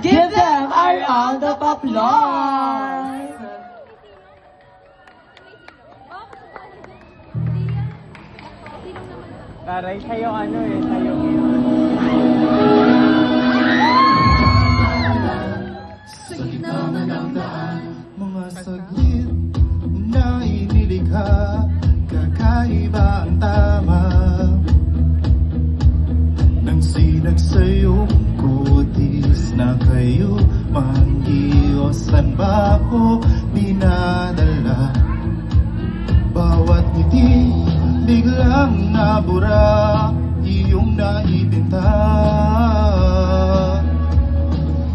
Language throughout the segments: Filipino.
Give them a round of applause! Taray, sa'yo ano eh, sa'yo. Sa gitna man ng daan, mga saglit na inilikha, kakaiba ang tama. Nang sinag sa'yo, kutis na kayo, manggiyosan ba ako dinadala? Bawat ngiti, biglang nabura, iyong naibinta.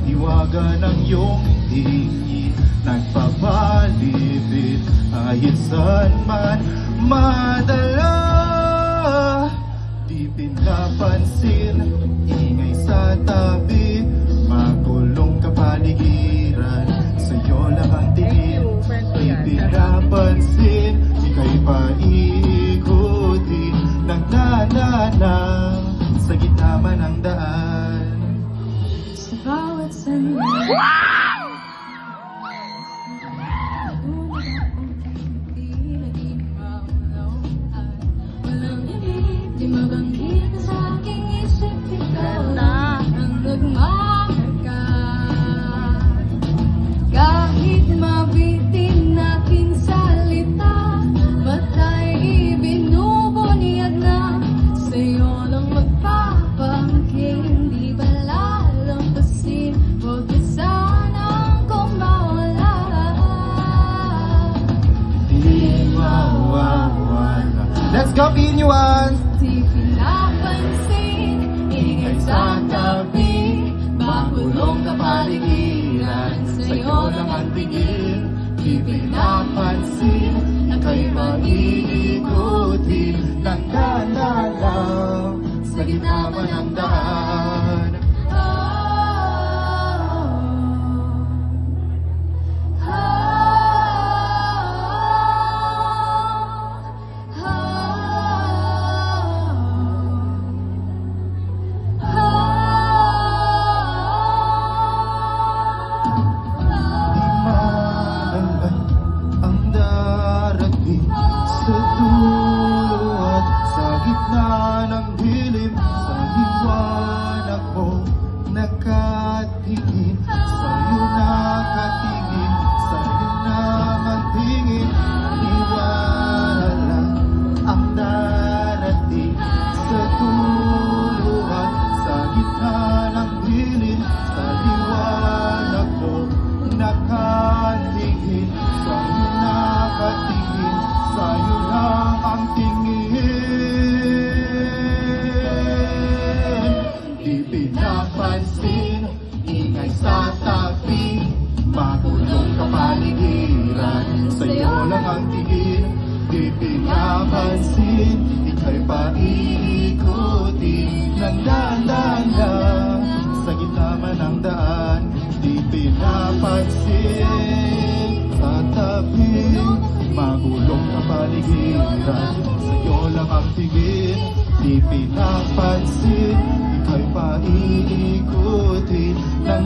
Iwaga ng iyong tingin, nagpabalibit, kahit saan man madala. Di pinapansin, ingay sa tabi, magulong kapaligiran, sa'yo lang ang tingin. Di pinapansin, ika'y paikuti, nagdadaan sa gitna man ng daan. Sa bawat sandali. Walang ibig, di mabanggit sa aking isip, ikaw ang nagmamarka. Kahit mabitin aking salita, batay ibinubunyag na, sa'yo lang magpapangkin, di ba lalampasin, huwag ka sanang kung mawala. Di mawawala. Let's go, Pinyuan! Di pinapansin, ingay sa tabi, makulong kapaligiran, sa'yo lang ang tingin. Di pinapansin, ika'y maiikuti, nagdadaan lang sa gitna man ng daan. Ang darating sa dulo at sa gitna ng dilim, sa liwanag mo nakatingin, sa'yo nakatingin, sa'yo naman tingin. Iwala ang darating sa dulo at sa gitna ng dilim, sa liwanag mo nakatingin, sa'yo nakatingin, sa'yo lang ang tingin. Di pinapansin, ingay sa tabi, makulong kapaligiran, sa'yo lang ang tingin. Di pinapansin, ika'y paikuti, nagdadaan lang sa gitna man ng daan. Di pinapansin, sa tabi, magulong kapaligiran, sa'yo lang ang tingin. Di pinapansin, ika'y paikuti, nang